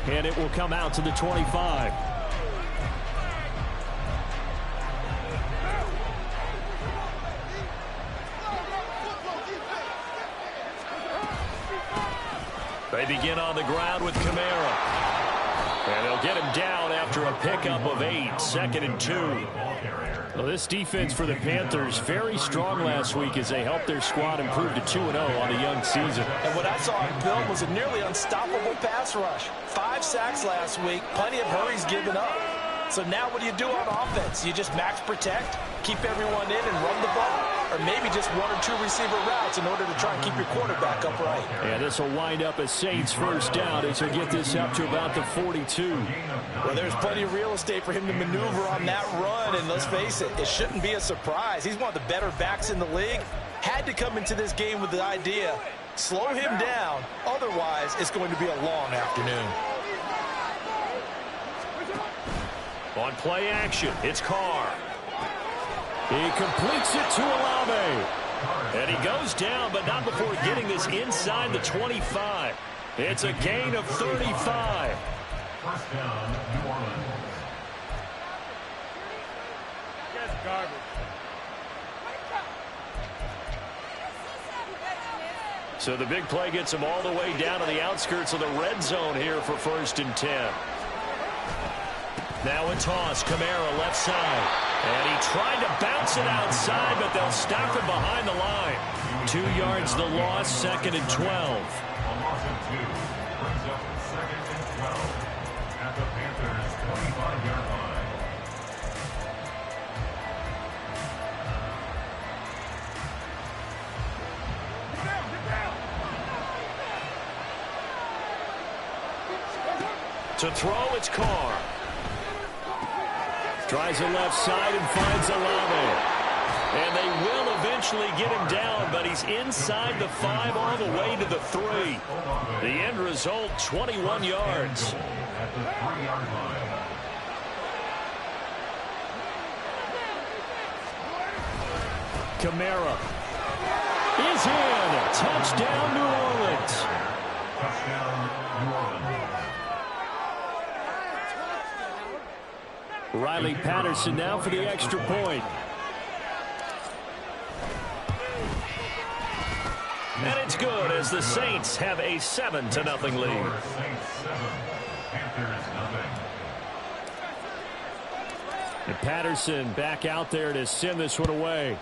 and it will come out to the 25. They begin on the ground with Kamara. And they'll get him down after a pickup of 8, 2nd and 2. Well, this defense for the Panthers, very strong last week as they helped their squad improve to 2-0 on a young season. And what I saw in Bill was a nearly unstoppable pass rush. 5 sacks last week, plenty of hurries given up. So now what do you do on offense? You just max protect, keep everyone in and run the ball? Or maybe just 1 or 2 receiver routes in order to try and keep your quarterback upright. Yeah, this will wind up a Saints first down as they get this up to about the 42. Well, there's plenty of real estate for him to maneuver on that run, and let's face it, it shouldn't be a surprise. He's one of the better backs in the league. Had to come into this game with the idea, slow him down, otherwise it's going to be a long afternoon. On play action, it's Carr. He completes it to Olave. And he goes down, but not before getting this inside the 25. It's a gain of 35. First down, New Orleans. That's garbage. So the big play gets him all the way down to the outskirts of the red zone here for 1st and 10. Now a toss, Kamara left side. And he tried to bounce it outside, but they'll stop him behind the line. 2 yards the loss, 2nd and 12. A loss of 2 brings up 2nd and 12 at the Panthers' 25-yard line. To throw, it's Carr. Tries the left side and finds Olave. And they will eventually get him down, but he's inside the 5 all the way to the 3. The end result, 21 yards. At the 3-yard line. Kamara is in. Touchdown, New Orleans. Touchdown, New Orleans. Riley Patterson now for the extra point. And it's good as the Saints have a 7-0 lead. Saints 7, Panthers 0. And Patterson back out there to send this one away.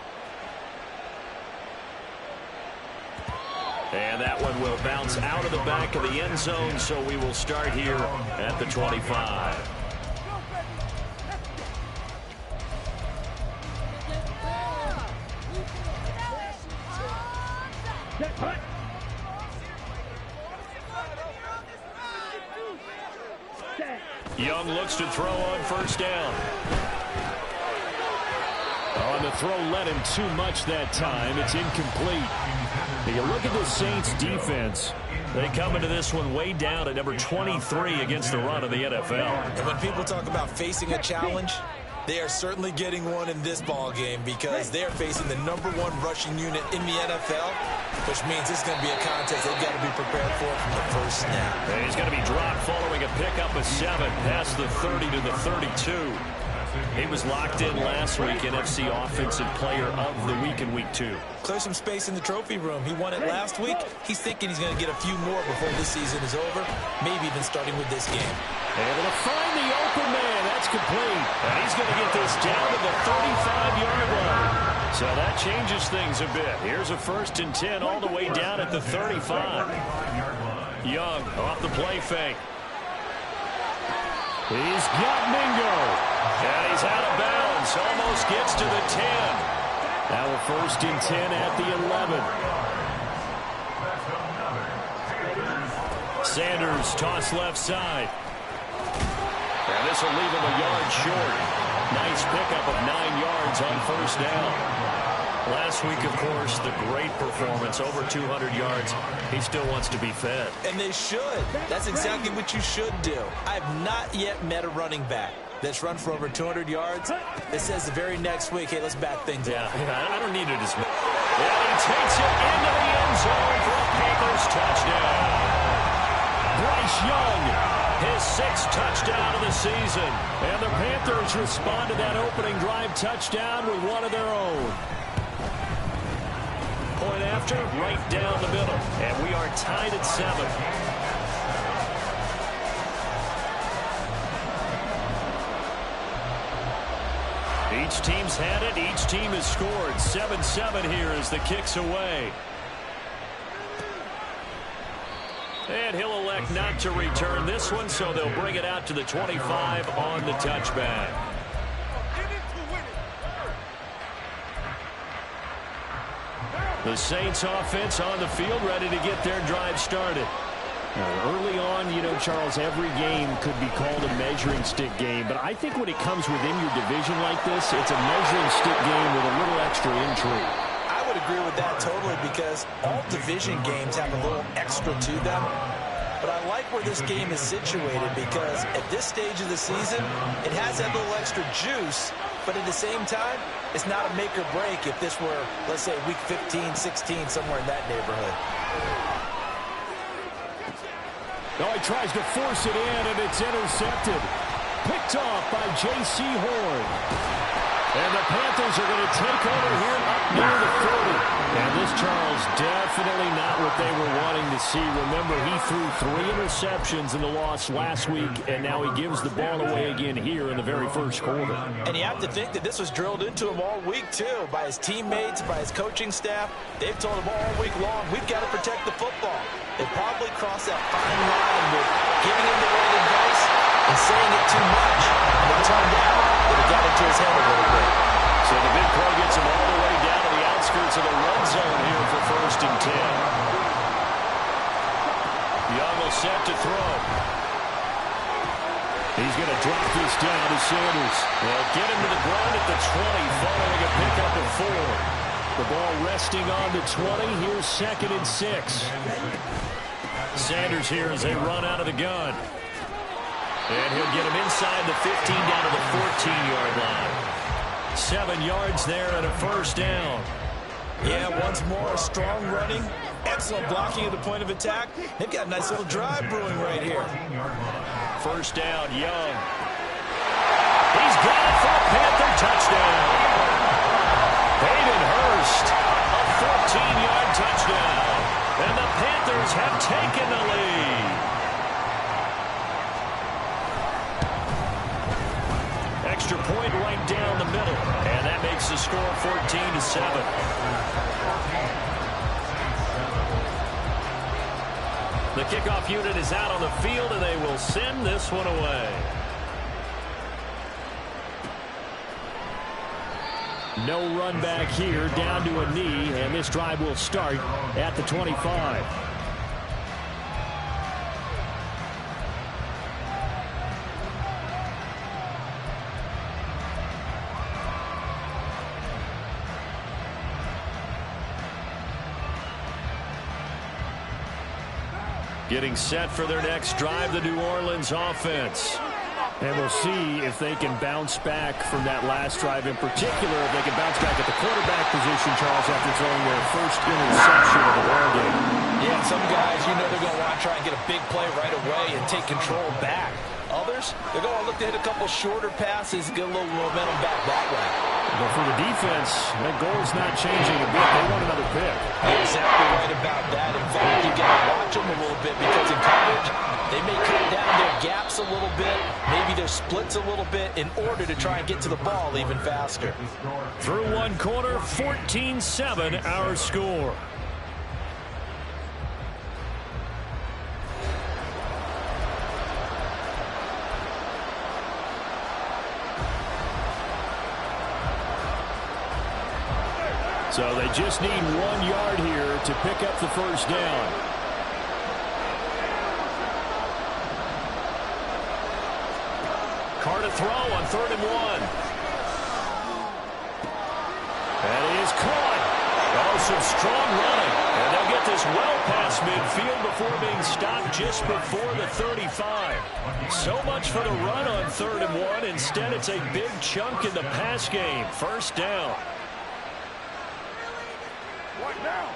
And that one will bounce out of the back of the end zone, so we will start here at the 25. Young looks to throw on 1st down. On the throw, let him too much that time. It's incomplete. You look at the Saints defense. They come into this one way down at number 23 against the run of the NFL. And when people talk about facing a challenge, they are certainly getting one in this ball game because they are facing the #1 rushing unit in the NFL, which means it's going to be a contest they've got to be prepared for from the first snap. And he's going to be dropped following a pickup of 7 past the 30 to the 32. He was locked in last week, NFC Offensive Player of the Week in Week 2. Clear some space in the trophy room. He won it last week. He's thinking he's going to get a few more before this season is over, maybe even starting with this game. Able to find the open man. That's complete. And he's going to get this down to the 35-yard line. So that changes things a bit. Here's a 1st and 10 all the way down at the 35. Young off the play fake. He's got Mingo. And he's out of bounds. Almost gets to the 10. Now a 1st and 10 at the 11. Sanders toss left side. And this will leave him a yard short. Nice pickup of 9 yards on 1st down. Last week, of course, the great performance, over 200 yards. He still wants to be fed. And they should. That's exactly what you should do. I have not yet met a running back that's run for over 200 yards. It says the very next week, hey, let's back things up. I don't need to dismiss. And he takes it into the end zone for a Panthers touchdown. Bryce Young, his 6th touchdown of the season. And the Panthers respond to that opening drive touchdown with one of their own. Point after, right down the middle. And we are tied at 7. Each team's had it. Each team has scored. 7-7 here as the kick's away. And he'll elect not to return this one, so they'll bring it out to the 25 on the touchback. The Saints offense on the field, ready to get their drive started. Early on, you know, Charles, every game could be called a measuring stick game, but I think when it comes within your division like this, it's a measuring stick game with a little extra intrigue. I would agree with that totally, because all division games have a little extra to them. But I like where this game is situated, because at this stage of the season, it has that little extra juice, but at the same time, it's not a make or break if this were, let's say, week 15, 16, somewhere in that neighborhood. Oh, he tries to force it in, and it's intercepted. Picked off by J.C. Horn. And the Panthers are going to take over here up near the 40. And this, Charles, definitely not what they were wanting to see. Remember, he threw 3 interceptions in the loss last week, and now he gives the ball away again here in the very first quarter. And you have to think that this was drilled into him all week, too, by his teammates, by his coaching staff. They've told him all week long, we've got to protect the football. They probably crossed that fine line with giving him the right advice and saying it too much. And it turned out that it got into his head a little bit. So the big play gets him all the way down to the outskirts of the red zone here for 1st and 10. Young will set to throw. He's going to drop this down to Sanders. They'll get him to the ground at the 20 following a pickup of 4. The ball resting on the 20. Here's 2nd and 6. Sanders here as they run out of the gun. And he'll get him inside the 15 down to the 14-yard line. 7 yards there and a 1st down. Yeah, once more, strong running, excellent blocking at the point of attack. They've got a nice little drive brewing right here. 1st down, Young. He's got it for a Panther touchdown. Hayden Hurst, a 14-yard touchdown. And the Panthers have taken the lead. Extra point right down the middle. And that makes the score 14-7. The kickoff unit is out on the field, and they will send this one away. No run back here, down to a knee, and this drive will start at the 25. Getting set for their next drive, the New Orleans offense. And we'll see if they can bounce back from that last drive, in particular, if they can bounce back at the quarterback position, Charles, after throwing their first interception of the ball game. Yeah, some guys, you know they're going to want to try and get a big play right away and take control back. Others, they're going to look to hit a couple shorter passes and get a little momentum back that way. But for the defense, that goal's not changing a bit. They want another pick. You're exactly right about that. In fact, you got to watch them a little bit, because in coverage, they may cut down their gaps a little bit, maybe their splits a little bit, in order to try and get to the ball even faster. Through one quarter, 14-7 our score. So they just need 1 yard here to pick up the 1st down. Carr to throw on 3rd and 1. And he is caught. Oh, some strong running. And they'll get this well past midfield before being stopped just before the 35. So much for the run on 3rd and 1. Instead, it's a big chunk in the pass game. 1st down. What now?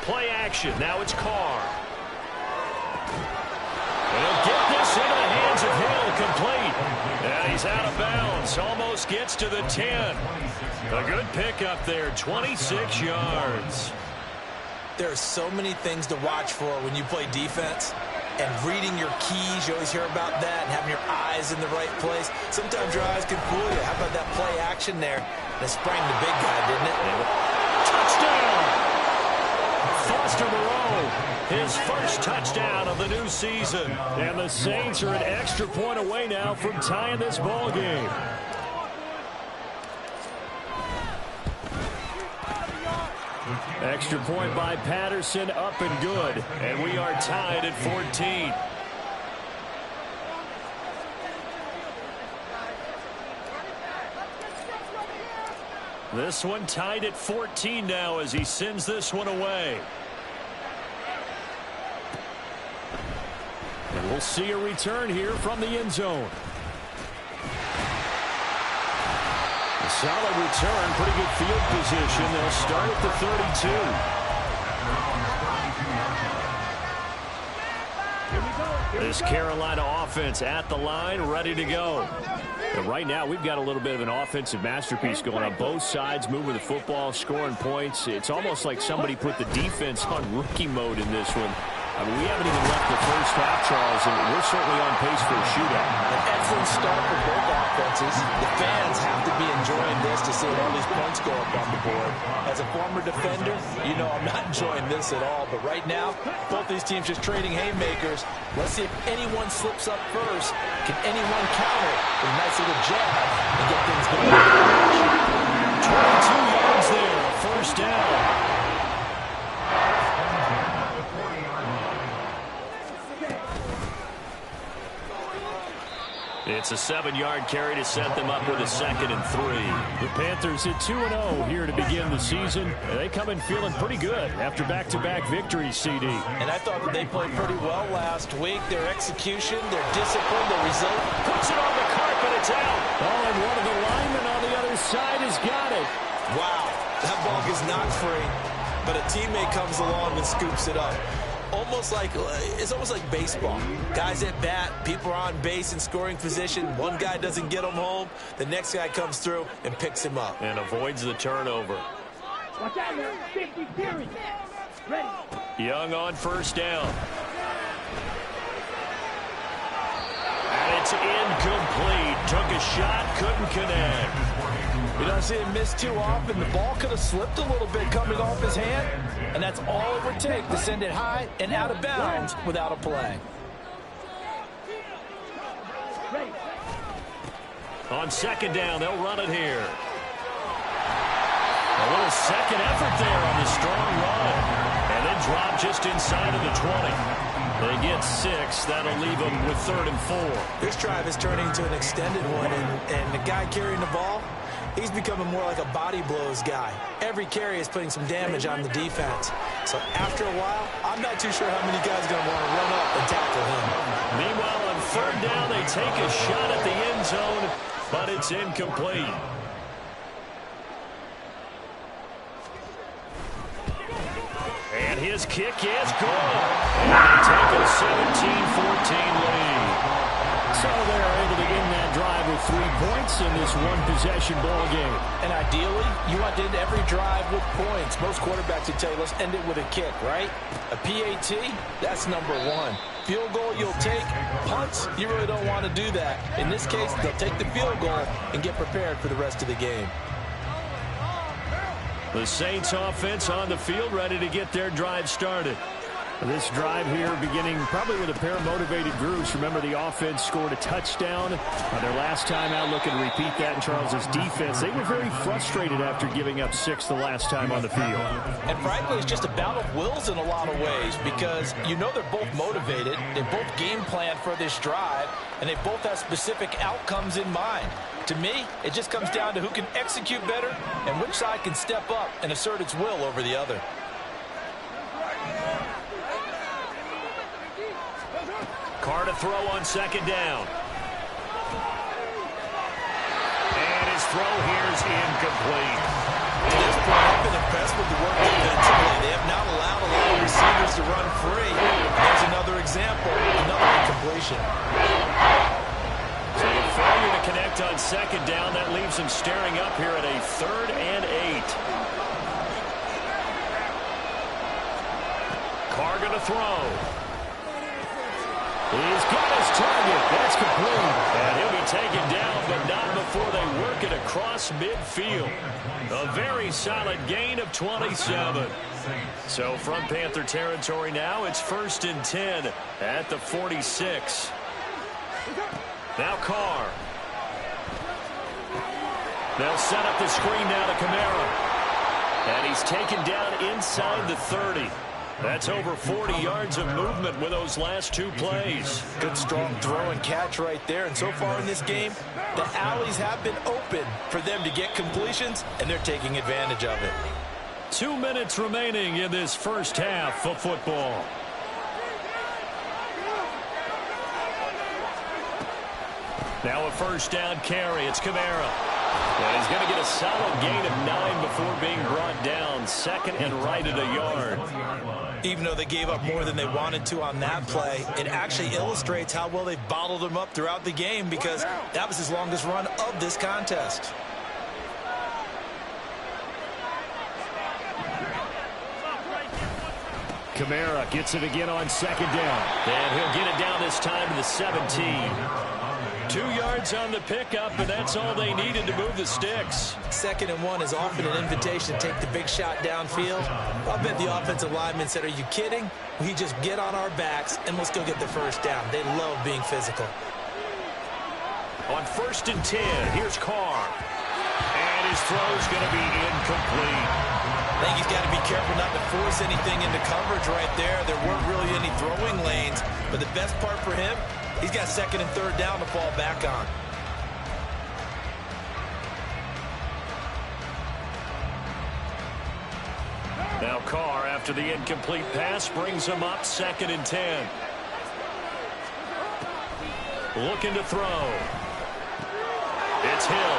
6-18. Play action. Now it's Carr. And he'll get this into the hands of Hill, complete. And he's out of bounds. Almost gets to the 10. A good pickup there, 26 yards. There are so many things to watch for when you play defense. And reading your keys, you always hear about that, and having your eyes in the right place. Sometimes your eyes can fool you. How about that play action there? That sprang the big guy, didn't it? Touchdown! Foster Moreau, his first touchdown of the new season. And the Saints are an extra point away now from tying this ball game. Extra point by Patterson, up and good. And we are tied at 14. This one tied at 14 now as he sends this one away. And we'll see a return here from the end zone. A solid return, pretty good field position. They'll start at the 32. This Carolina offense at the line, ready to go. And right now, we've got a little bit of an offensive masterpiece going on both sides, moving the football, scoring points. It's almost like somebody put the defense on rookie mode in this one. I mean, we haven't even left the first half, Charles, and we're certainly on pace for a shootout. An excellent start for both offenses. The fans have to be enjoying this to see all these points go up on the board. As a former defender, you know I'm not enjoying this at all. But right now, both these teams just trading haymakers. Let's see if anyone slips up first. Can anyone counter with a nice little jab and get things going? 22 yards there, first down. It's a 7-yard carry to set them up with a 2nd and 3. The Panthers at 2-0 here to begin the season. They come in feeling pretty good after back-to-back victories, CD. And I thought that they played pretty well last week. Their execution, their discipline, their result. Puts it on the carpet, it's out. Oh, and one of the linemen on the other side has got it. Wow, that ball is not free, but a teammate comes along and scoops it up. It's almost like baseball. Guys at bat, people are on base in scoring position. One guy doesn't get him home. The next guy comes through and picks him up. And avoids the turnover. Watch out, man. 50 series. Ready. Young on first down. And it's incomplete. Took a shot, couldn't connect. You don't see him miss too often. The ball could have slipped a little bit coming off his hand, and that's all it would take to send it high and out of bounds without a play. On second down, they'll run it here. A little second effort there on the strong run. And then drop just inside of the 20. They get 6. That'll leave them with 3rd and 4. This drive is turning into an extended one, and the guy carrying the ball, he's becoming more like a body blows guy. Every carry is putting some damage on the defense. So after a while, I'm not too sure how many guys are going to want to run up and tackle him. Meanwhile, on 3rd down, they take a shot at the end zone, but it's incomplete. And his kick is good. And they take a 17-14 lead. So they're able to end that drive with 3 points in this one-possession ball game. And ideally, you want to end every drive with points. Most quarterbacks would tell you, let's end it with a kick, right? A PAT, that's number 1. Field goal you'll take. Punts, you really don't want to do that. In this case, they'll take the field goal and get prepared for the rest of the game. The Saints offense on the field, ready to get their drive started. This drive here beginning probably with a pair of motivated groups. Remember, the offense scored a touchdown their last time out. Looking to repeat that in Charles's defense. They were very frustrated after giving up 6 the last time on the field. And frankly, it's just a battle of wills in a lot of ways because you know they're both motivated. They both game plan for this drive, and they both have specific outcomes in mind. To me, it just comes down to who can execute better and which side can step up and assert its will over the other. Carr to throw on second down. And his throw here is incomplete. To this point, I've been impressed with the work defensively. They have not allowed a lot completion. So the failure to connect on second down, that leaves him staring up here at a 3rd and 8. Carr going to throw. He's got his target. That's complete. And he'll be taken down, but not before they work it across midfield. A very solid gain of 27. So from Panther territory now, it's 1st and 10 at the 46. Now Carr. They'll set up the screen now to Kamara. And he's taken down inside the 30. That's over 40 yards of movement with those last 2 plays. Good strong throw and catch right there. And so far in this game, the alleys have been open for them to get completions, and they're taking advantage of it. 2 minutes remaining in this first half of football. Now a 1st down carry. It's Kamara. And he's going to get a solid gain of 9 before being brought down. 2nd and right at a yard. Even though they gave up more than they wanted to on that play, it actually illustrates how well they've bottled them up throughout the game, because that was his longest run of this contest. Kamara gets it again on 2nd down. And he'll get it down this time to the 17. 2 yards on the pickup, and that's all they needed to move the sticks. 2nd and 1 is often an invitation to take the big shot downfield. I bet the offensive lineman said, "Are you kidding? We just get on our backs and let's go get the 1st down." They love being physical. On 1st and 10, here's Carr. And his throw's going to be incomplete. I think he's got to be careful not to force anything into coverage right there. There weren't really any throwing lanes, but the best part for him, he's got 2nd and 3rd down to fall back on. Now Carr, after the incomplete pass, brings him up 2nd and 10. Looking to throw. It's Hill.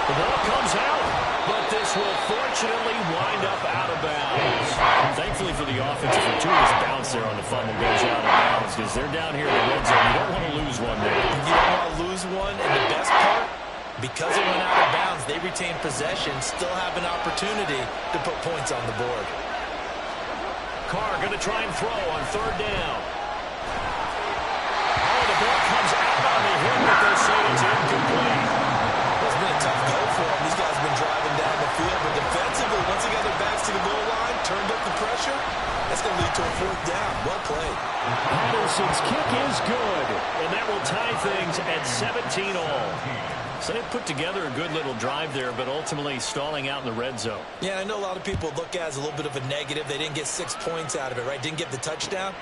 The ball comes out, but this will fortunately wind up out of bounds. Thankfully for the offense, a fortuitous bounce there on the fumble goes out of bounds, because they're down here in the red zone. You don't want to lose one there. You don't want to lose one, and the best part, because it went out of bounds, they retain possession, still have an opportunity to put points on the board. Carr going to try and throw on 3rd down. Oh, the ball comes out on the hit, but they say it's incomplete. It's been a tough go for them. These guys have been driving down the field, but defensively, once they got their backs to the goal line, turned up the pressure, that's going to lead to a 4th down. Well played. Henderson's kick is good, and that will tie things at 17 all. So they put together a good little drive there, but ultimately stalling out in the red zone. Yeah, I know a lot of people look at it as a little bit of a negative. They didn't get 6 points out of it, right? Didn't get the touchdown.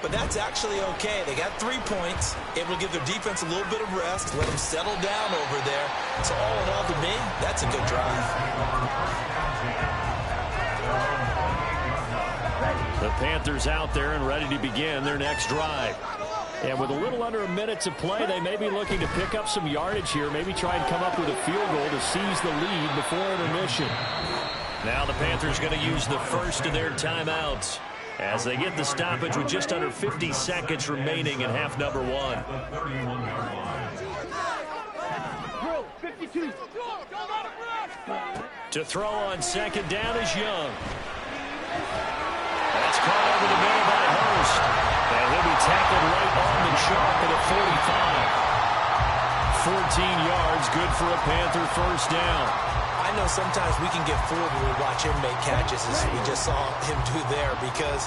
But that's actually okay. They got 3 points, able to give their defense a little bit of rest, let them settle down over there. So all in all, to me, that's a good drive. The Panthers out there and ready to begin their next drive. And with a little under a minute to play, they may be looking to pick up some yardage here, maybe try and come up with a field goal to seize the lead before intermission. Now the Panthers going to use the first of their timeouts as they get the stoppage with just under 50 seconds remaining in half number 1. To throw on 2nd down is Young. That's caught over the middle by Hurst. And he'll be tackled right on the chalk at a 45. 14 yards, good for a Panther 1st down. I know sometimes we can get fooled when we watch him make catches, as we just saw him do there, because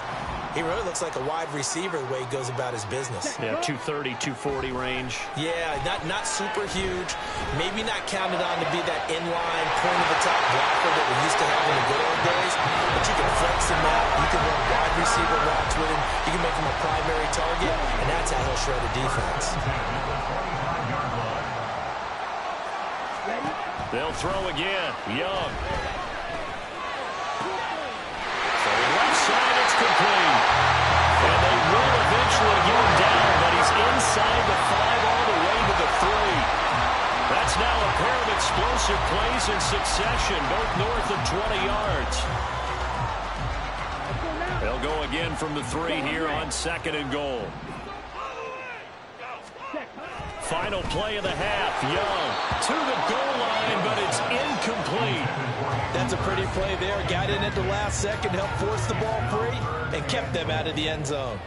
he really looks like a wide receiver the way he goes about his business. Yeah, 230, 240 range. Yeah, not super huge. Maybe not counted on to be that inline point-of-the-top blocker that we used to have in the good old days. But you can flex him out. You can run wide receiver routes with him. You can make him a primary target, and that's how he'll shred a defense. They'll throw again. Young. Left side, it's complete. And they will eventually get him down, but he's inside the 5 all the way to the 3. That's now a pair of explosive plays in succession, both north of 20 yards. They'll go again from the 3 here on 2nd and goal. Final play of the half. Young to the goal line, but it's incomplete. That's a pretty play there. Got in at the last second, helped force the ball free, and kept them out of the end zone.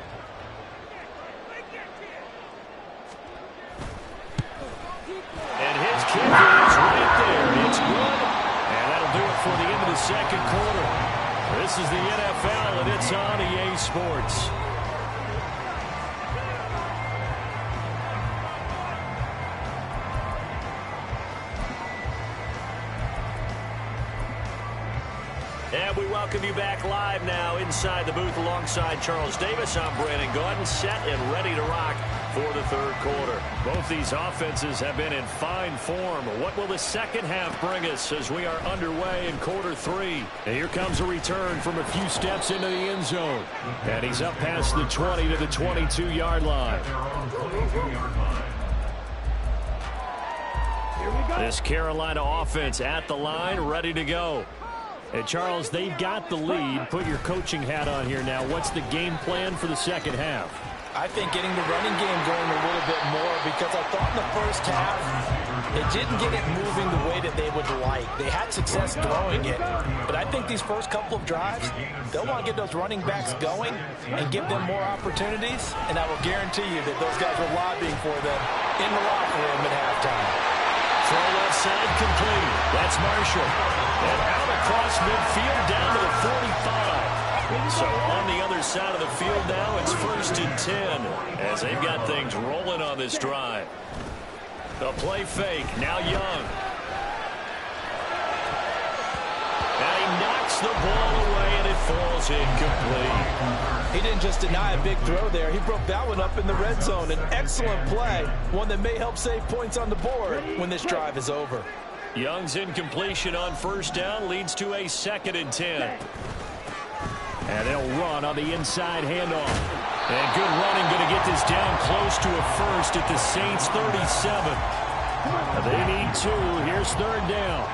And his kick is right there. It's good, and that'll do it for the end of the second quarter. This is the NFL, and it's on EA Sports. And we welcome you back live now inside the booth alongside Charles Davis. I'm Brandon Gaudin, set and ready to rock for the third quarter. Both these offenses have been in fine form. What will the second half bring us as we are underway in quarter three? And here comes a return from a few steps into the end zone. And he's up past the 20 to the 22-yard line. This Carolina offense at the line, ready to go. And Charles, they've got the lead. Put your coaching hat on here now. What's the game plan for the second half? I think getting the running game going a little bit more, because I thought in the first half they didn't get it moving the way that they would like. They had success throwing it, but I think these first couple of drives, they'll want to get those running backs going and give them more opportunities, and I will guarantee you that those guys were lobbying for them in the locker room at halftime. Throw left side complete. That's Marshall. And out across midfield down to the 45. So on the other side of the field now, it's 1st and 10 as they've got things rolling on this drive. The play fake. Now Young. And he knocks the ball away, and it falls incomplete. He didn't just deny a big throw there. He broke that one up in the red zone. An excellent play, one that may help save points on the board when this drive is over. Young's incompletion on first down leads to a 2nd and 10. And they'll run on the inside handoff. And good running, going to get this down close to a first at the Saints 37. They need 2. Here's 3rd down.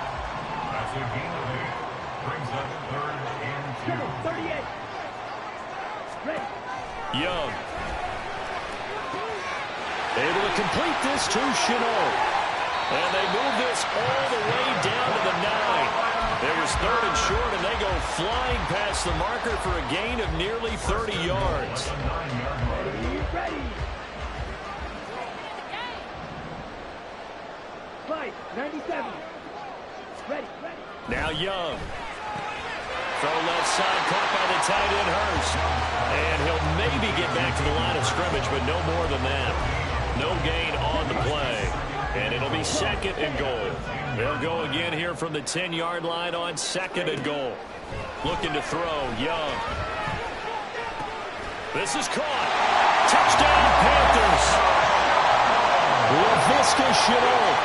That's a gain of 8. Brings up 3rd and 2. 38. Ready. Young. Able to complete this to Shenault. And they move this all the way down to the 9. It was 3rd and short, and they go flying past the marker for a gain of nearly 30 yards. Ready. Fight. 97. Ready. Now Young. Throw left side, caught by the tight end Hurst. And he'll maybe get back to the line of scrimmage, but no more than that. No gain on the play. And it'll be 2nd and goal. They'll go again here from the 10-yard line on 2nd and goal. Looking to throw, Young. This is caught. Touchdown, Panthers. Laviska Shenault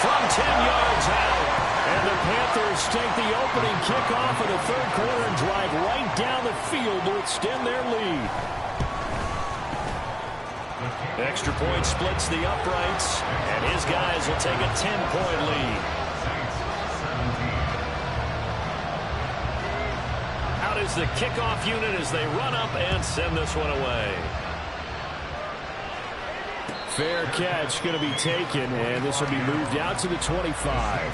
from 10 yards out. And the Panthers take the opening kickoff of the third quarter and drive right down the field to extend their lead. Extra point splits the uprights, and his guys will take a 10-point lead. Out is the kickoff unit as they run up and send this one away. Fair catch going to be taken, and this will be moved out to the 25.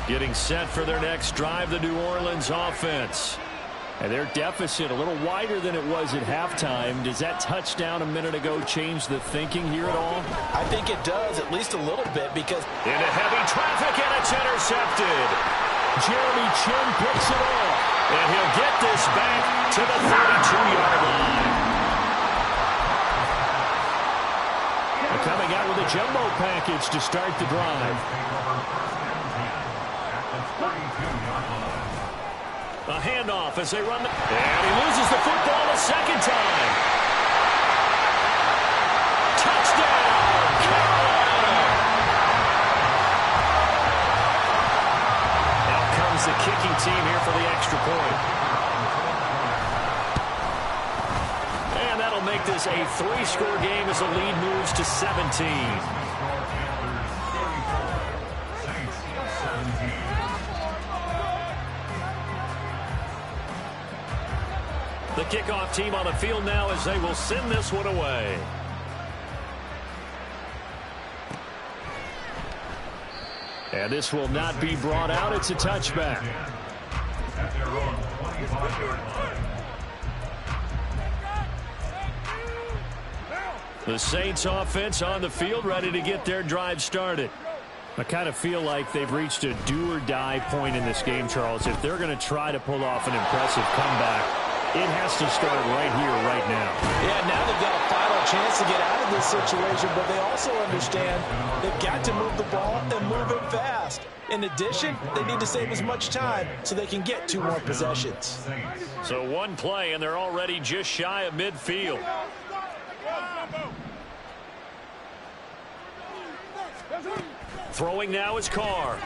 Getting set for their next drive, the New Orleans offense. And their deficit a little wider than it was at halftime. Does that touchdown a minute ago change the thinking here at all? I think it does, at least a little bit, because into heavy traffic, and it's intercepted. Jeremy Chinn picks it off, and he'll get this back to the 32-yard line. And coming out with a jumbo package to start the drive. A handoff as they run. And he loses the football a second time. Touchdown, Carolina! Out comes the kicking team here for the extra point. And that'll make this a 3-score game as the lead moves to 17. The kickoff team on the field now as they will send this one away. And this will not be brought out. It's a touchback. At their own 25-yard line. The Saints offense on the field, ready to get their drive started. I kind of feel like they've reached a do-or-die point in this game, Charles. If they're going to try to pull off an impressive comeback, it has to start right here, right now. Yeah, now they've got a final chance to get out of this situation, but they also understand they've got to move the ball and move it fast. In addition, they need to save as much time so they can get 2 more possessions. So one play, and they're already just shy of midfield. Throwing now is Carr.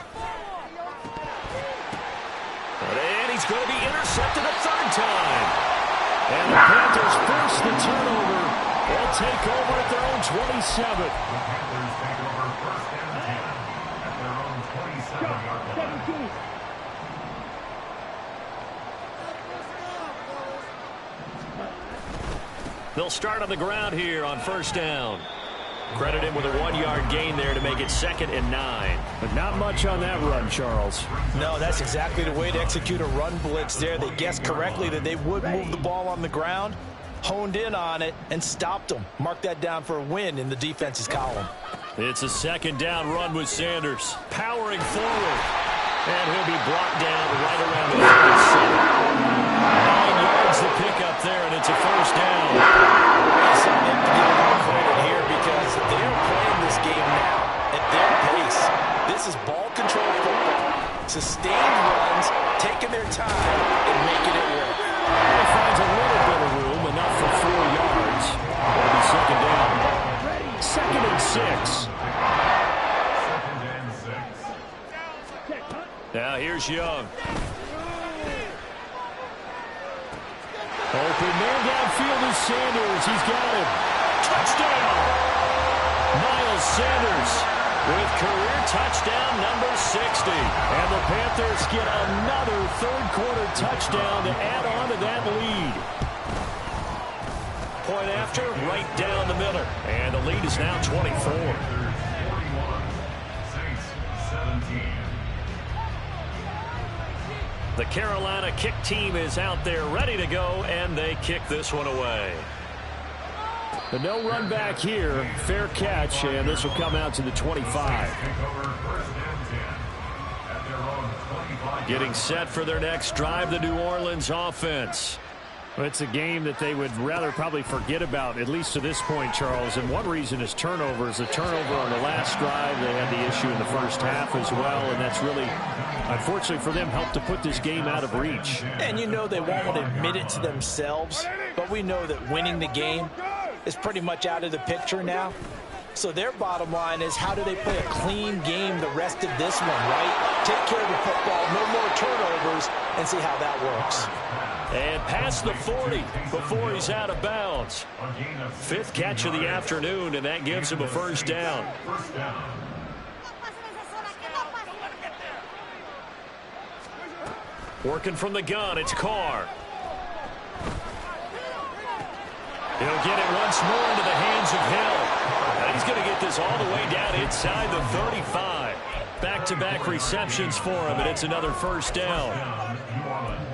And he's going to be intercepted a 3rd time. And the Panthers force the turnover. They'll take over at their own 27. The Panthers take over 1st and 10 at their own 27-yard line. They'll start on the ground here on 1st down. Credit him with a 1-yard gain there to make it 2nd and 9. But not much on that run, Charles. No, that's exactly the way to execute a run blitz there. They guessed correctly that they would move the ball on the ground, honed in on it, and stopped them. Mark that down for a win in the defense's column. It's a 2nd down run with Sanders. Powering forward. And he'll be brought down right around the 37. 9 yards to pick up there, and it's a 1st down. So they have to give them credit here because they're playing this game now at their pace. This is ball control football, sustained runs, taking their time and making it work. He finds a little bit of room, enough for 4 yards. It'll be 2nd down. 2nd and 6. 2nd and 6. Now here's Young. Open man downfield is Sanders. He's got him. Touchdown! Miles Sanders with career touchdown number 60. And the Panthers get another 3rd-quarter touchdown to add on to that lead. Point after, right down the middle. And the lead is now 24. 41. Saints 17. The Carolina kick team is out there ready to go, and they kick this one away. The no run back here. Fair catch, and this will come out to the 25. Take over 1st and 10 at their own 25. Getting set for their next drive, the New Orleans offense. Well, it's a game that they would rather probably forget about, at least to this point, Charles. And one reason is turnovers. A turnover on the last drive. They had the issue in the 1st half as well, and that's really, unfortunately for them, helped to put this game out of reach. And you know they won't admit it to themselves, but we know that winning the game is pretty much out of the picture now. So their bottom line is, how do they play a clean game the rest of this one, right? Take care of the football, no more turnovers, and see how that works. And past the 40 before he's out of bounds. 5th catch of the afternoon, and that gives him a 1st down. 1st down. Working from the gun, it's Carr. He'll get it once more into the hands of Hill. And he's going to get this all the way down inside the 35. Back-to-back receptions for him, and it's another 1st down. New Orleans.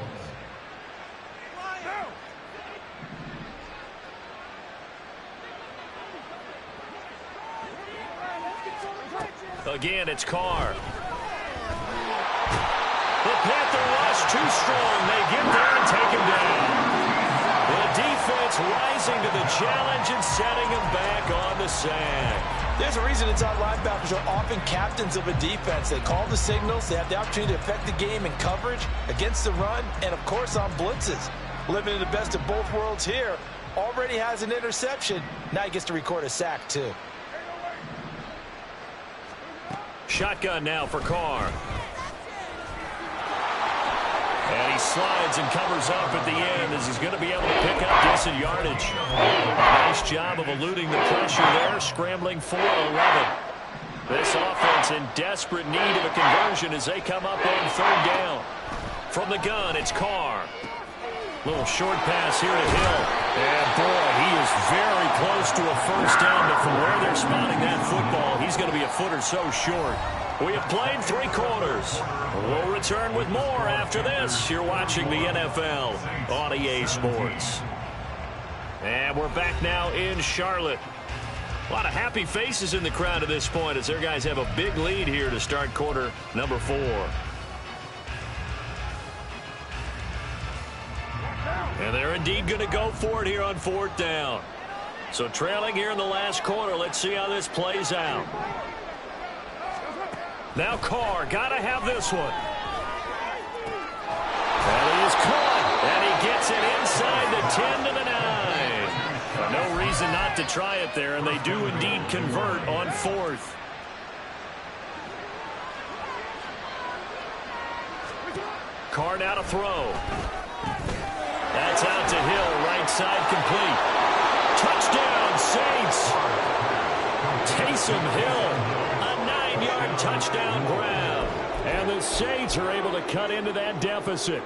Again, it's Carr. The Panther rush too strong. They get there and take him down. The defense rising to the challenge and setting him back on the sack. There's a reason inside linebackers are often captains of a defense. They call the signals. They have the opportunity to affect the game in coverage, against the run, and, of course, on blitzes. Living in the best of both worlds here. Already has an interception. Now he gets to record a sack, too. Shotgun now for Carr. And he slides and covers up at the end as he's going to be able to pick up decent yardage. Nice job of eluding the pressure there, scrambling for 11. This offense in desperate need of a conversion as they come up on 3rd down. From the gun, it's Carr. Little short pass here to Hill. And, boy, he is very close to a first down, but from where they're spotting that football, he's going to be a foot or so short. We have played 3 quarters. We'll return with more after this. You're watching the NFL on EA Sports. And we're back now in Charlotte. A lot of happy faces in the crowd at this point as their guys have a big lead here to start quarter number 4. And they're indeed going to go for it here on 4th down. So trailing here in the last quarter. Let's see how this plays out. Now Carr, got to have this one. And he is caught. And he gets it inside the 10 to the 9. No reason not to try it there, and they do indeed convert on 4th. Carr now to throw. That's out to Hill, right side complete. Touchdown, Saints. Taysom Hill, a 9-yard touchdown grab. And the Saints are able to cut into that deficit.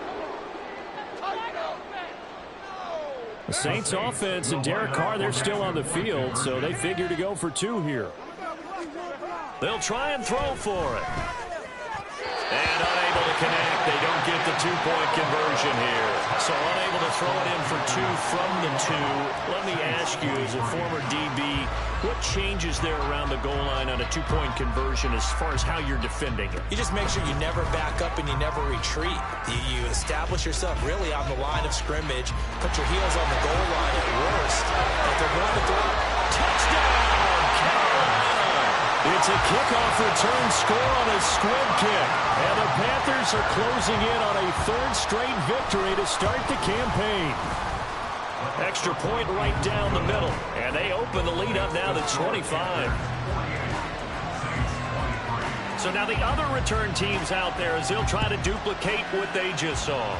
The Saints offense and Derek Carr, they're still on the field, so they figure to go for 2 here. They'll try and throw for it. And unable to connect. They don't get the 2-point conversion here. So unable to throw it in for 2 from the 2. Let me ask you, as a former DB, what changes there around the goal line on a 2-point conversion as far as how you're defending it? You just make sure you never back up and you never retreat. You establish yourself really on the line of scrimmage. Put your heels on the goal line at worst. If they're going to throw, touchdown! It's a kickoff return score on a squib kick. And the Panthers are closing in on a 3rd straight victory to start the campaign. Extra point right down the middle. And they open the lead up now to 25. So now the other return teams out there as they'll try to duplicate what they just saw.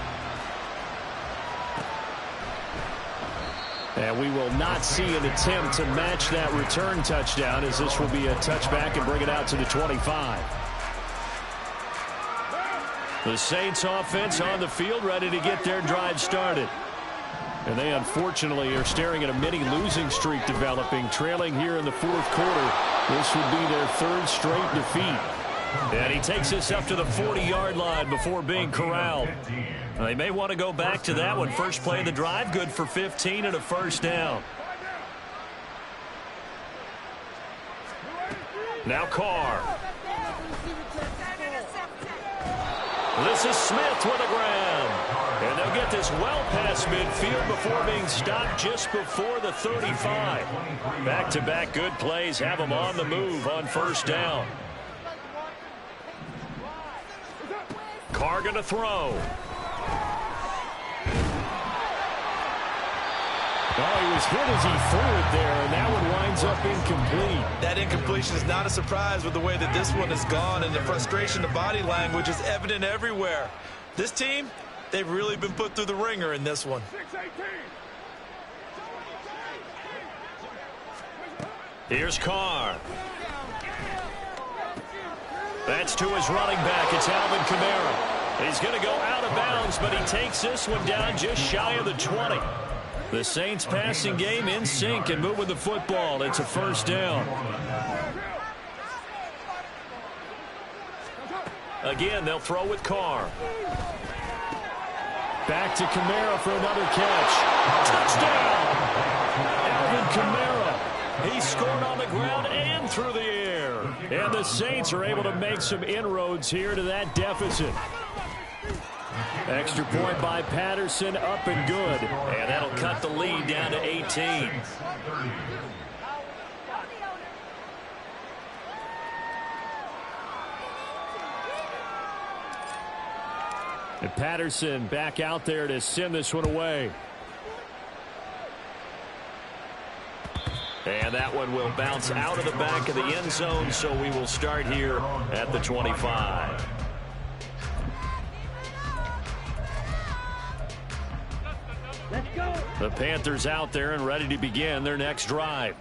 And we will not see an attempt to match that return touchdown, as this will be a touchback and bring it out to the 25. The Saints offense on the field, ready to get their drive started. And they unfortunately are staring at a mini losing streak developing, trailing here in the 4th quarter. This would be their 3rd straight defeat. And he takes us up to the 40-yard line before being corralled. They may want to go back to that one. First play of the drive, good for 15 and a first down. Now Carr. This is Smith with a grab. And they'll get this well past midfield before being stopped just before the 35. Back-to-back good plays have them on the move on first down. Carr going to throw. Oh, he was hit as he threw it there, and that one winds up incomplete. That incompletion is not a surprise with the way that this one has gone, and the frustration, the body language is evident everywhere. This team, they've really been put through the ringer in this one. Here's Carr. That's to his running back. It's Alvin Kamara. He's going to go out of bounds, but he takes this one down just shy of the 20. The Saints passing game in sync and moving the football. It's a first down. Again, they'll throw with Carr. Back to Kamara for another catch. Touchdown! Alvin Kamara. He scored on the ground and through the air. And the Saints are able to make some inroads here to that deficit. Extra point by Patterson, up and good. And that'll cut the lead down to 18. And Patterson back out there to send this one away. And that one will bounce out of the back of the end zone, so we will start here at the 25. Let's go. The Panthers out there and ready to begin their next drive.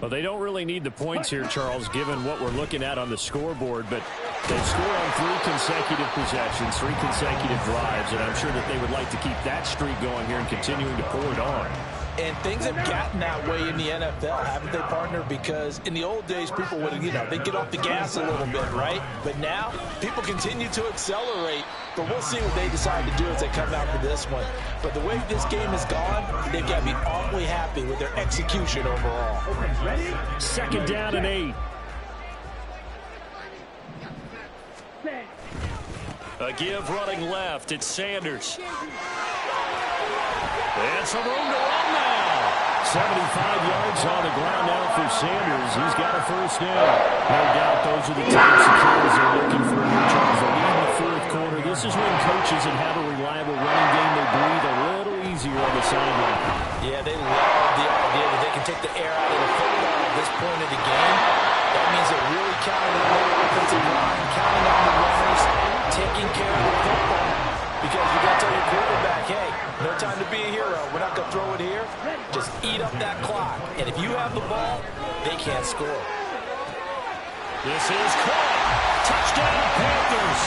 Well, they don't really need the points here, Charles, given what we're looking at on the scoreboard, but they've scored on 3 consecutive possessions, 3 consecutive drives, and I'm sure that they would like to keep that streak going here and continuing to pour it on. And things have gotten that way in the NFL, haven't they, partner? Because in the old days, people would, they'd get off the gas a little bit, right? But now, people continue to accelerate. But we'll see what they decide to do as they come out for this one. But the way this game has gone, they've got to be awfully happy with their execution overall. Second down and 8. A give running left. It's Sanders. And some room to run now. 75 yards on the ground now for Sanders. He's got a first down. No doubt those are the types of carries they're looking for here, Charles. They lead in the fourth quarter. This is when coaches that have a reliable running game, they breathe a little easier on the sideline. Yeah, they love the idea that they can take the air out of the football at this point of the game. That means they're really counting on their offensive line, counting on the runners, taking care of the football. Because you got to tell your quarterback, hey, no time to be a hero. We're not going to throw it here. Just eat up that clock. And if you have the ball, they can't score. This is caught. Touchdown, Panthers.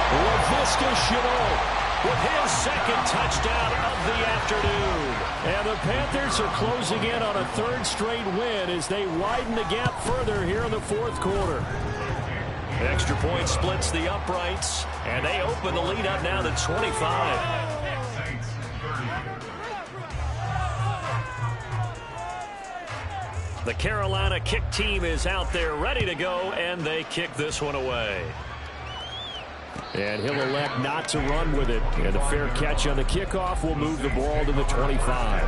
Laviska Shenault with his second touchdown of the afternoon. And the Panthers are closing in on a 3rd straight win as they widen the gap further here in the fourth quarter. Extra point splits the uprights, and they open the lead up now to 25. The Carolina kick team is out there ready to go, and they kick this one away. And he'll elect not to run with it. And a fair catch on the kickoff will move the ball to the 25.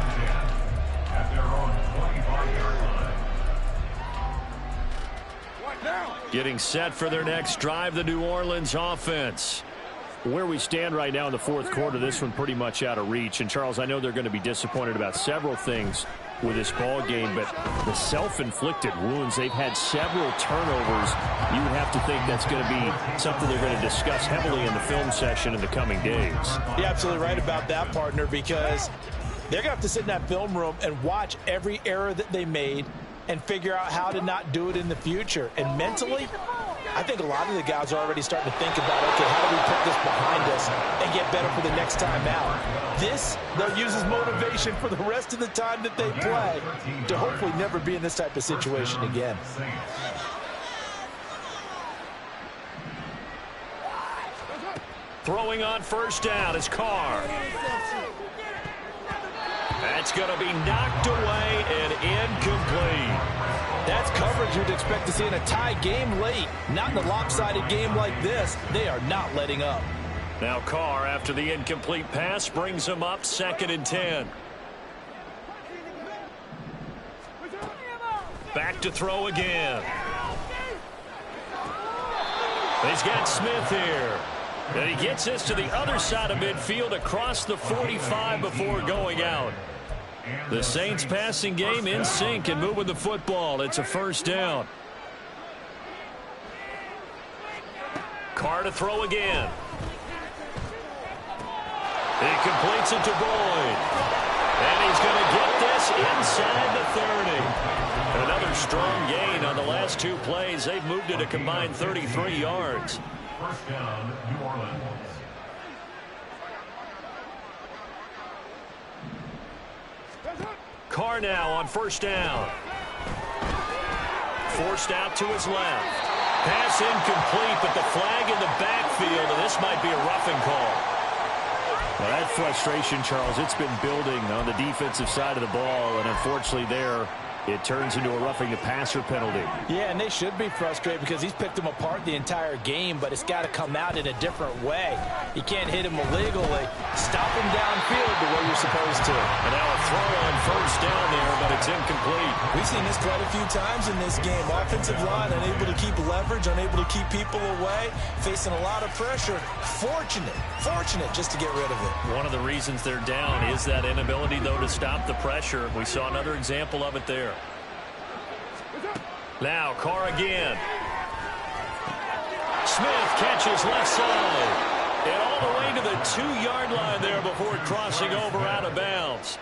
Getting set for their next drive, the New Orleans offense. Where we stand right now in the fourth quarter, this one pretty much out of reach. And, Charles, I know they're going to be disappointed about several things with this ball game, but the self-inflicted wounds, they've had several turnovers. You would have to think that's going to be something they're going to discuss heavily in the film session in the coming days. You're absolutely right about that, partner, because they're going to have to sit in that film room and watch every error that they made and figure out how to not do it in the future. And mentally, I think a lot of the guys are already starting to think about, okay, how do we put this behind us and get better for the next time out? This, they'll use as motivation for the rest of the time that they play to hopefully never be in this type of situation again. Throwing on first down is Carr. That's going to be knocked away and incomplete. That's coverage you'd expect to see in a tie game late. Not in a lopsided game like this. They are not letting up. Now Carr, after the incomplete pass, brings him up 2nd and 10. Back to throw again. He's got Smith here. And he gets this to the other side of midfield across the 45 before going out. The Saints passing game in sync and moving the football. It's a first down. Carr to throw again. He completes it to Boyd. And he's going to get this inside the 30. Another strong gain on the last 2 plays. They've moved it a combined 33 yards. First down, New Orleans. Carr now on first down. Forced out to his left. Pass incomplete, but the flag in the backfield, and this might be a roughing call. Well, that frustration, Charles, it's been building on the defensive side of the ball, and unfortunately there, it turns into a roughing the passer penalty. Yeah, and they should be frustrated because he's picked them apart the entire game, but it's got to come out in a different way. You can't hit him illegally. Stop him downfield the way you're supposed to. And now a throw on first down there, but it's incomplete. We've seen this quite a few times in this game. Offensive line unable to keep leverage, unable to keep people away, facing a lot of pressure. Fortunate just to get rid of it. One of the reasons they're down is that inability, though, to stop the pressure. We saw another example of it there. Now Carr again. Smith catches left side. And all the way to the 2-yard line there before crossing over out of bounds.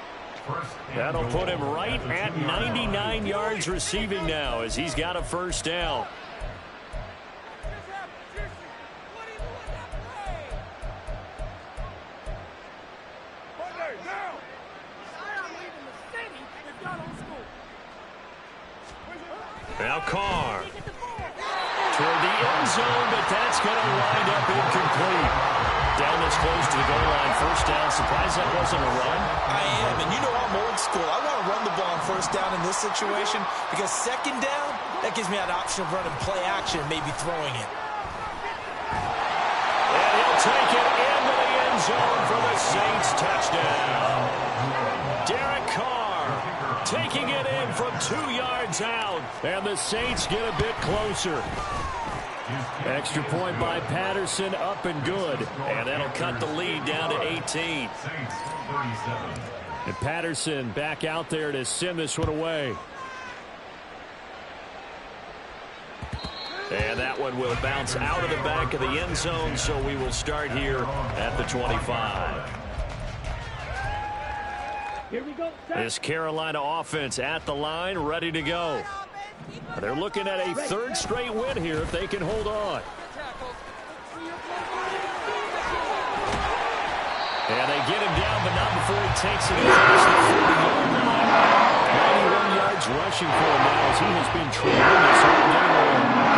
That'll put him right at 99 yards receiving now as he's got a first down. Now Carr toward the end zone, but that's going to wind up incomplete. Down this close to the goal line, first down. Surprised that wasn't a run? I am, and you know I'm old school. I want to run the ball on first down in this situation because second down, that gives me that option of running play action, maybe throwing it. And he'll take it into the end zone for the Saints touchdown. Derek Carr taking it in from 2 yards out, and the Saints get a bit closer. Extra point by Patterson, up and good, and that'll cut the lead down to 18. And Patterson back out there to send this one away. And that one will bounce out of the back of the end zone, so we will start here at the 25. Here we go. This Carolina offense at the line, ready to go. They're looking at a third straight win here if they can hold on. And they get him down, but not before he takes it across the 40-yard line. 91 yards rushing for him now as he has been tremendous all day long.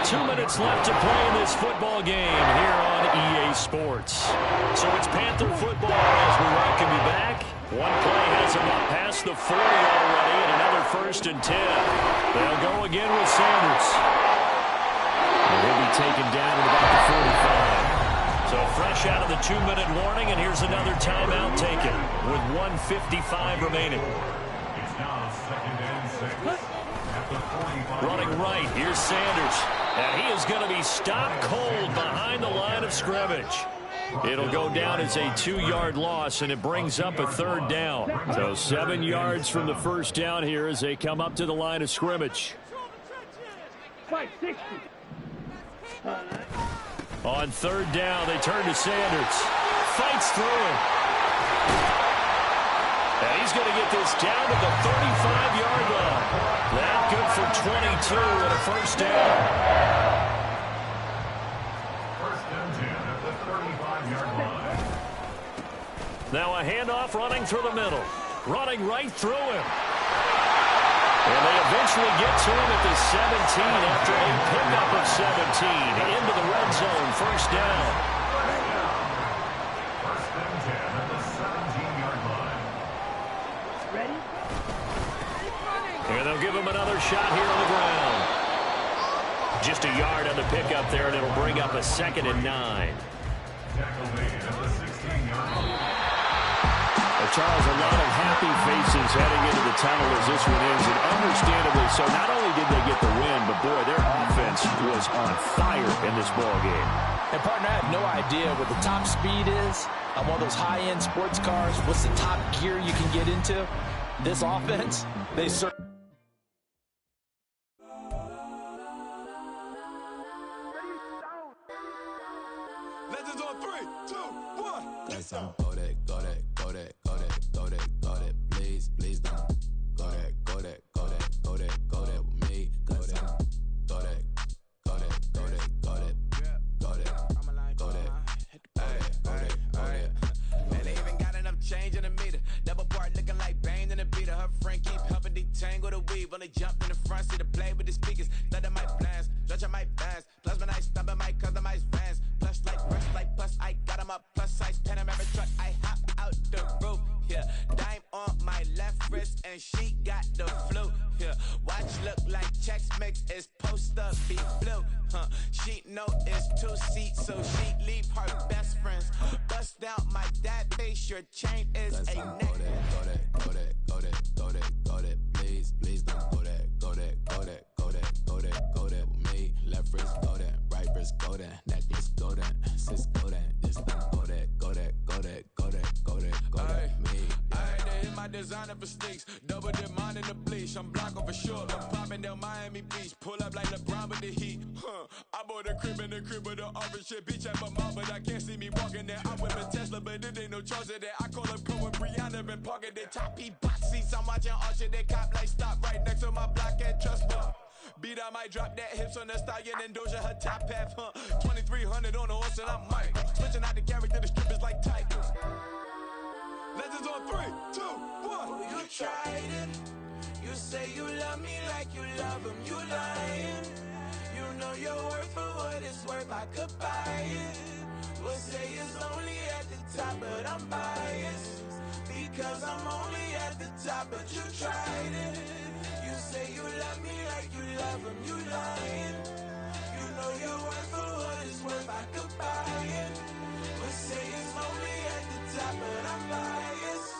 2 minutes left to play in this football game here on EA Sports. So it's Panther football as we welcome you back. One play has him up past the 40 already, and another 1st and 10. They'll go again with Sanders. And he'll be taken down at about the 45. So fresh out of the 2-minute warning, and here's another timeout taken with 1:55 remaining. It's now 2nd and 6 at the 45. Running right, here's Sanders. And he is going to be stopped cold behind the line of scrimmage. It'll go down as a 2-yard loss, and it brings up a 3rd down. So 7 yards from the first down here as they come up to the line of scrimmage. 560. On 3rd down, they turn to Sanders. Fights through it. And he's going to get this down to the 35-yard line. That good for 22 and a first down. 1st and 10 at the 35-yard line. Now a handoff running through the middle. Running right through him. And they eventually get to him at the 17 after a pickup of 17 into the red zone. First down. 1st and 10 at the 17-yard line. Ready? And they'll give him another shot here on the ground. Just a yard on the pickup there, and it'll bring up a 2nd and 9. Tackle made at the 16-yard line. Charles, a lot of happy faces heading into the tunnel as this one ends, and understandably so. Not only did they get the win, but boy, their offense was on fire in this ball game. And partner, I have no idea what the top speed is on one of those high-end sports cars. What's the top gear you can get into? This offense, they certainly. Legends on 3, 2, 1. Got some go that, go that, go that, go that, go that, go that. Please, please don't go that, go that, go that, go that, go that with me. Go that, go that, go that, go that, go that, go that, go that, go that, go that. Man, they even got enough change in the meter. Double part looking like Bane in the beater. Her friend keep helping detangle the weave. Only jumped in the front seat to play with the speakers. Let them might blast, stretch might dance. Plus when I stop at my customized vans. Plus like brush like plus I got them up. Plus size Panamera truck. I hop out the roof. Yeah, dime on my left wrist and she got the flu. Yeah, watch look like Chex Mix is poster be blue. She know it's 2 seats, so she leave her best friends. Bust down my dad face. Your chain is Got a some neck. go that, go that, go that, go that, go that, go that. Please, please don't go that, go that, go that, go that, go that, go that with me. Left wrist go that, right wrist go that, necklace go that, sis go that, this don't go that, go that, go that, go that, go that, go that, me. I had to hit my designer for sneaks, double dip mine in the bleach. leash, I'm Blanco for sure. I'm popping down Miami Beach, pull up like LeBron with the heat. I bought a crib in the crib with the office shit. Bitch at my mom, but I can't see me walking there. I'm with a Tesla, but it ain't no charge of that. I call up Cole and Brianna, been parking their top E box seats. I'm watching Usher, they cop like stop right next to my block and trust me. Beat, I might drop that hips on the stallion and Doja her top half, 2300 on the horse and I'm Mike. Switching out the character, the strippers like Titans. Legends on 3, 2, 1. Oh, you tried it. You say you love me like you love him. You lying. You know your worth for what it's worth. I could buy it. We'll say it's only at the top, but I'm biased because I'm only at the top. But you tried it. You say you love me like you love him. You lying. You know your worth for what it's worth. I could buy it. We'll say it's only at the top, but I'm biased.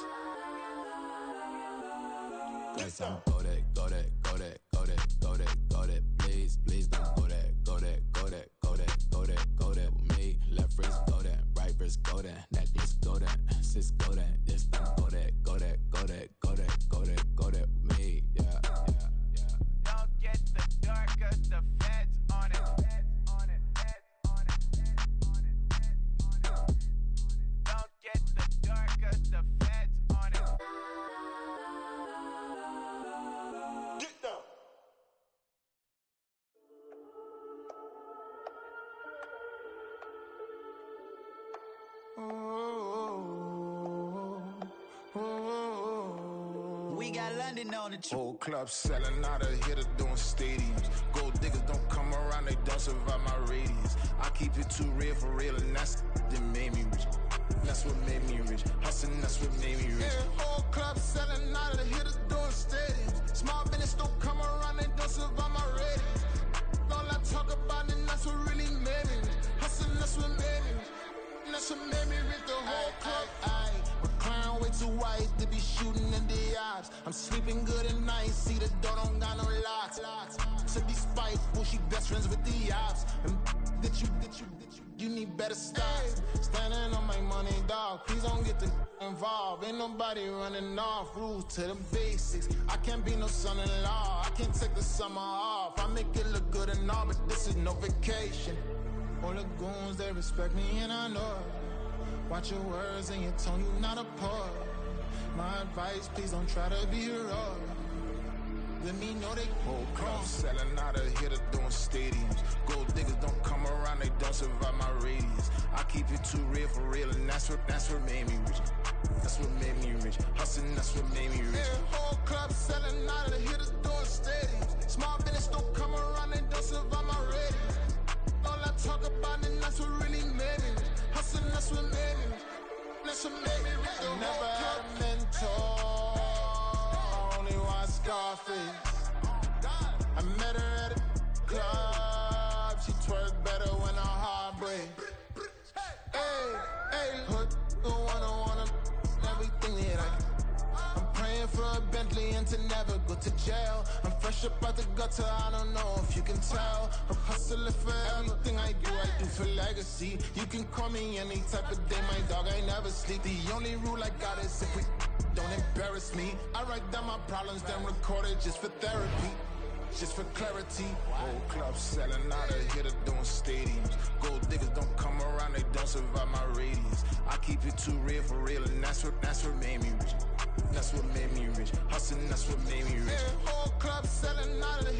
Guys, I'm go that, go that, go that, go that, go that, go that. Please, please don't go that, go that, go that, go that, go that, go that with me. Left wrist go that, right wrist go that, necklace go that, sis go that, this thing go that, go that, go that, go that, go that, go that with me. Yeah, yeah, yeah. Don't get the dark, cause the feds on it. Don't get the dark, cause the feds on it. Get down. We got London on the trip. Whole club selling out of here to doing stadiums. Gold diggers don't come around, they don't survive my radius. I keep it too real for real, and that's that made me rich. That's what made me rich. Hustling, that's what made me rich. Yeah, whole club selling out of here to doing stadiums. Small business don't come around, they don't survive my radius. All I talk about, and that's what really made me rich. Hustling, that's what made me rich. That's what made me rich. The whole club. McLaren way too white to be shooting in the eyes. I'm sleeping good at night, see the door don't got no locks. To be spiteful, she best friends with the ops. And you need better stops. Standing on my money, dog. Please don't get the involved. Ain't nobody running off. Rules to the basics. I can't be no son-in-law. I can't take the summer off. I make it look good and all, but this is no vacation. All the goons, they respect me and I know it. Watch your words and your tone, you not a poet. My advice, please don't try to be heroic. Let me know they whole club selling out of here to doing stadiums. Gold diggers don't come around, they don't survive my radius. I keep it too real for real, and that's what made me rich. That's what made me rich. Hustling, that's what made me rich. Yeah, whole club selling out of here to doing stadiums. Small business don't come around, they don't survive my radius. All I talk about, and that's what really made me rich. Hustling, that's what made me rich. That's what made me rich. I never had a mentor, only one Scarface. I met her at a club, she twerk better when her heart breaks. Hey, hey, hood, wanna everything that I can. I'm praying for a Bentley and to never go to jail. I'm fresh up out the gutter, I don't know if you can tell. I'm hustling for everything I do for legacy. You can call me any type of day, my dog, I never sleep. The only rule I got is if we don't embarrass me. I write down my problems, then record it just for therapy. Just for clarity. Whole club selling out of here to doing stadiums. Gold diggers don't come around, they don't survive my radius. I keep it too real for real, and that's what made me rich. That's what made me rich. Hustling, that's what made me rich. Yeah, whole club selling out of